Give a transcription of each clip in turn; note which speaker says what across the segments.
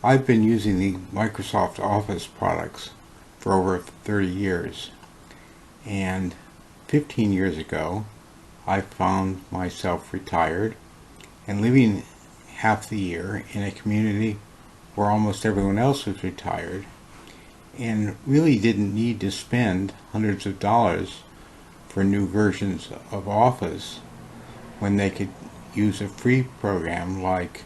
Speaker 1: I've been using the Microsoft Office products for over 30 years, and 15 years ago I found myself retired and living half the year in a community where almost everyone else was retired and really didn't need to spend hundreds of dollars for new versions of Office when they could use a free program like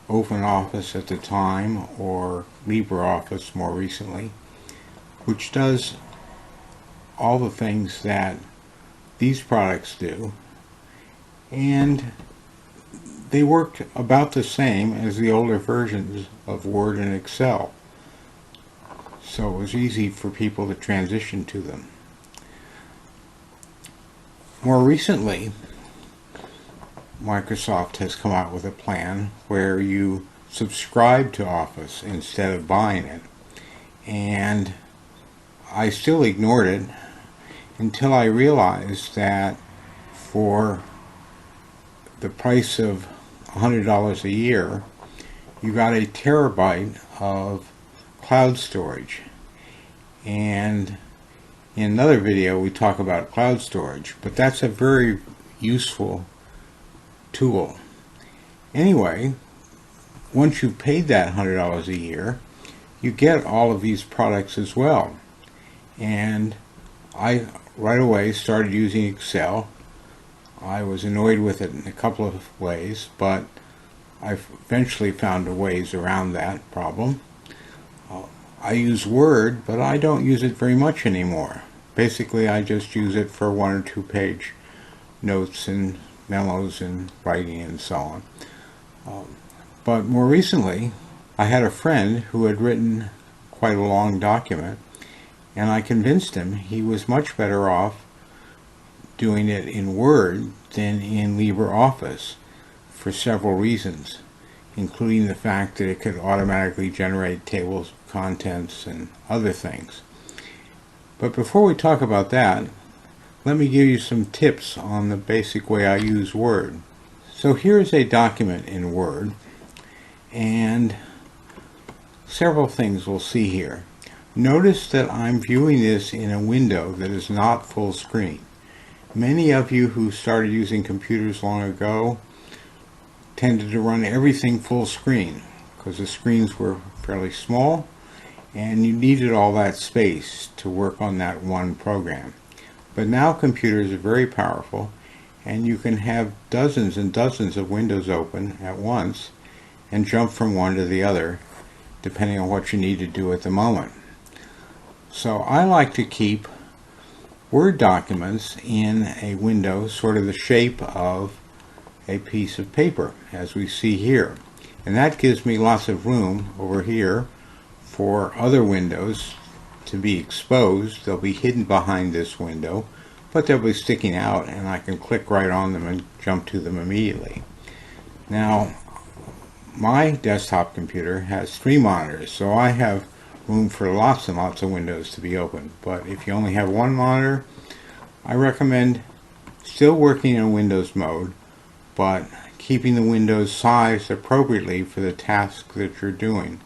Speaker 1: OpenOffice at the time, or LibreOffice more recently, which does all the things that these products do, and they worked about the same as the older versions of Word and Excel, so it was easy for people to transition to them. More recently, Microsoft has come out with a plan where you subscribe to Office instead of buying it, and I still ignored it until I realized that for the price of $100 a year you got a terabyte of cloud storage. And in another video we talk about cloud storage, but that's a very useful tool. Anyway, once you've paid that $100 a year, you get all of these products as well. And I right away started using Excel. I was annoyed with it in a couple of ways, but I eventually found ways around that problem. I use Word, but I don't use it very much anymore. Basically, I just use it for 1 or 2 page notes and memos and writing and so on. But more recently, I had a friend who had written quite a long document, and I convinced him he was much better off doing it in Word than in LibreOffice for several reasons, including the fact that it could automatically generate tables of contents and other things. But before we talk about that, let me give you some tips on the basic way I use Word. So here's a document in Word, and several things we'll see here. Notice that I'm viewing this in a window that is not full screen. Many of you who started using computers long ago tended to run everything full screen because the screens were fairly small and you needed all that space to work on that one program. But now computers are very powerful, and you can have dozens and dozens of windows open at once and jump from one to the other depending on what you need to do at the moment. So I like to keep Word documents in a window sort of the shape of a piece of paper, as we see here. And that gives me lots of room over here for other windows to be exposed. They'll be hidden behind this window, but they'll be sticking out, and I can click right on them and jump to them immediately. Now, my desktop computer has 3 monitors, so I have room for lots and lots of windows to be open. But if you only have 1 monitor, I recommend still working in Windows mode, but keeping the windows sized appropriately for the task that you're doing.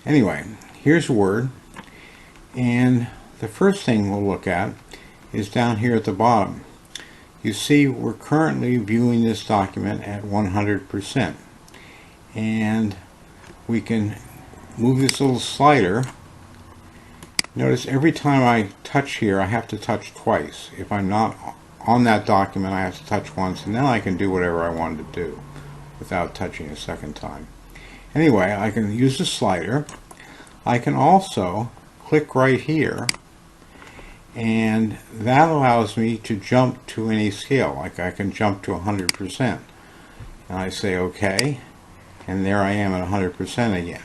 Speaker 1: Anyway, here's Word, and the first thing we'll look at is down here at the bottom. You see we're currently viewing this document at 100%, and we can move this little slider. Notice every time I touch here I have to touch twice. If I'm not on that document I have to touch once, and then I can do whatever I want to do without touching a second time. Anyway, I can use the slider. I can also click right here, and that allows me to jump to any scale. Like I can jump to 100%, and I say OK, and there I am at 100% again.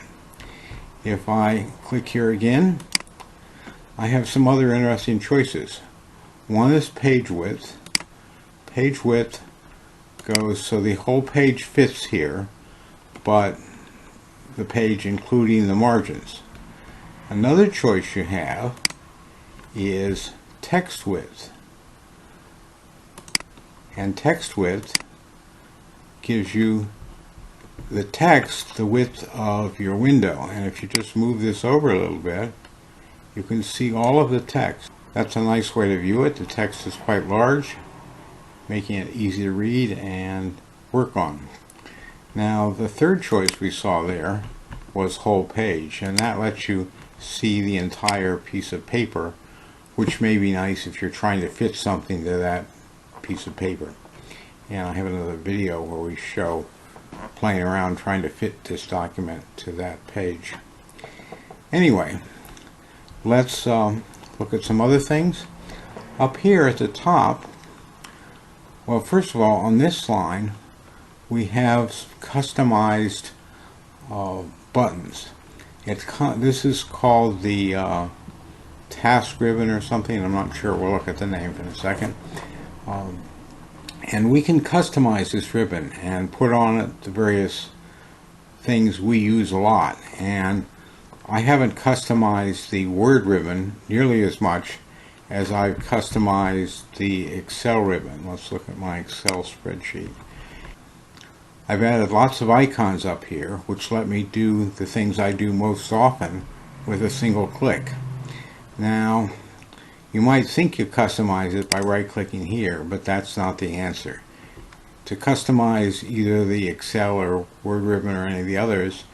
Speaker 1: If I click here again, I have some other interesting choices. One is page width. Page width goes so the whole page fits here, but the page including the margins. Another choice you have is text width, and text width gives you the text the width of your window, and if you just move this over a little bit, you can see all of the text. That's a nice way to view it. The text is quite large, making it easy to read and work on. Now, the third choice we saw there was whole page, and that lets you see the entire piece of paper, which may be nice if you're trying to fit something to that piece of paper. And I have another video where we show playing around trying to fit this document to that page. Anyway, let's look at some other things. Up here at the top, well, first of all, on this line, we have customized buttons. This is called the task ribbon or something. I'm not sure. We'll look at the name in a second. And we can customize this ribbon and put on it the various things we use a lot. And I haven't customized the Word ribbon nearly as much as I've customized the Excel ribbon. Let's look at my Excel spreadsheet. I've added lots of icons up here which let me do the things I do most often with a single click. Now, you might think you customize it by right-clicking here, but that's not the answer. To customize either the Excel or Word ribbon or any of the others,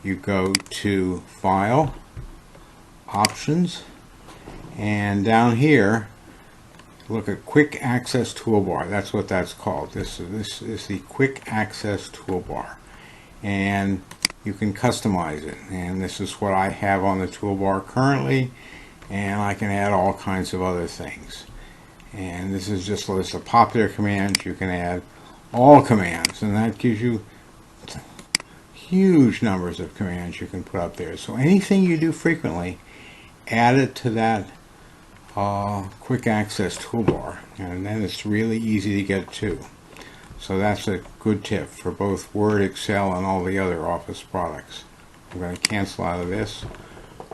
Speaker 1: you go to File, Options, and down here, look at Quick Access Toolbar. That's what that's called. This is the Quick Access Toolbar. And you can customize it. And this is what I have on the toolbar currently. And I can add all kinds of other things. And this is just a list of popular commands. You can add all commands, and that gives you huge numbers of commands you can put up there. So anything you do frequently, add it to that quick access toolbar, and then it's really easy to get to. So that's a good tip for both Word, Excel, and all the other Office products. I'm going to cancel out of this.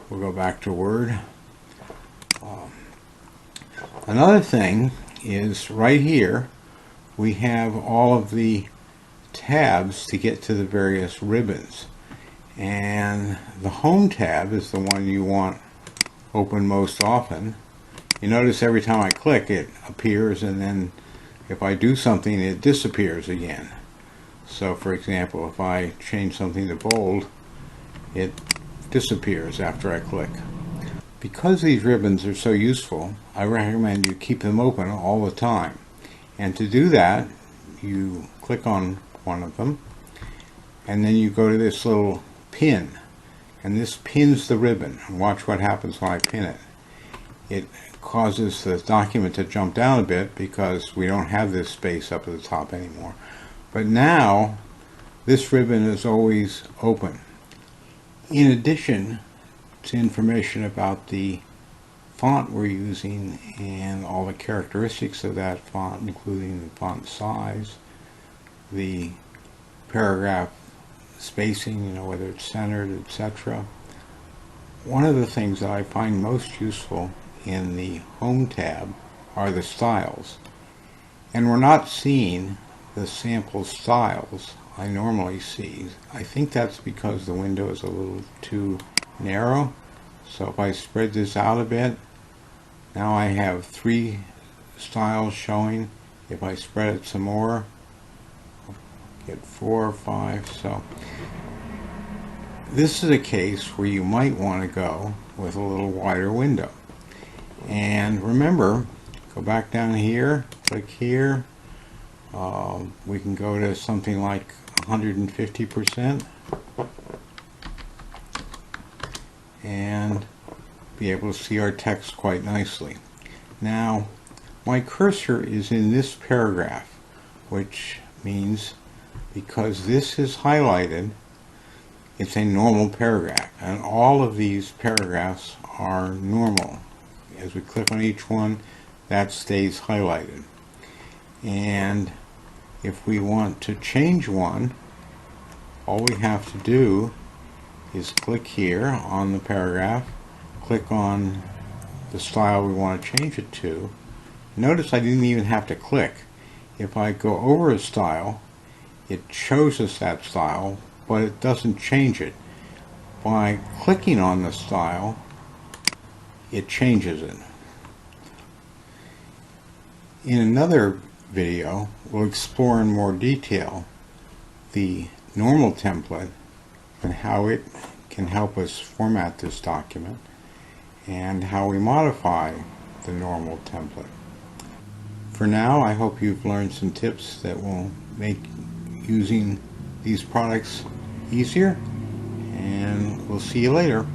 Speaker 1: We'll go back to Word. Another thing is right here we have all of the tabs to get to the various ribbons, and the Home tab is the one you want open most often. You notice every time I click it appears, and then if I do something it disappears again. So for example, if I change something to bold, it disappears after I click. Because these ribbons are so useful, I recommend you keep them open all the time. And to do that, you click on one of them, and then you go to this little pin, and this pins the ribbon. And watch what happens when I pin it. It causes the document to jump down a bit because we don't have this space up at the top anymore. But now, this ribbon is always open. In addition to information about the font we're using and all the characteristics of that font, including the font size, the paragraph spacing, whether it's centered, etc. One of the things that I find most useful in the Home tab are the styles. And we're not seeing the sample styles I normally see. I think that's because the window is a little too narrow. So if I spread this out a bit, now I have 3 styles showing. If I spread it some more, I'll get 4 or 5. So this is a case where you might want to go with a little wider window. And remember, go back down here, click here. We can go to something like 150% and be able to see our text quite nicely. Now, my cursor is in this paragraph, which means because this is highlighted, it's a normal paragraph, and all of these paragraphs are normal. As we click on each one, that stays highlighted. And if we want to change one, all we have to do is click here on the paragraph, click on the style we want to change it to. Notice I didn't even have to click. If I go over a style, It shows us that style, but it doesn't change it. By clicking on the style, it changes it. In another video, we'll explore in more detail the normal template and how it can help us format this document and how we modify the normal template. For now, I hope you've learned some tips that will make using these products easier, and we'll see you later.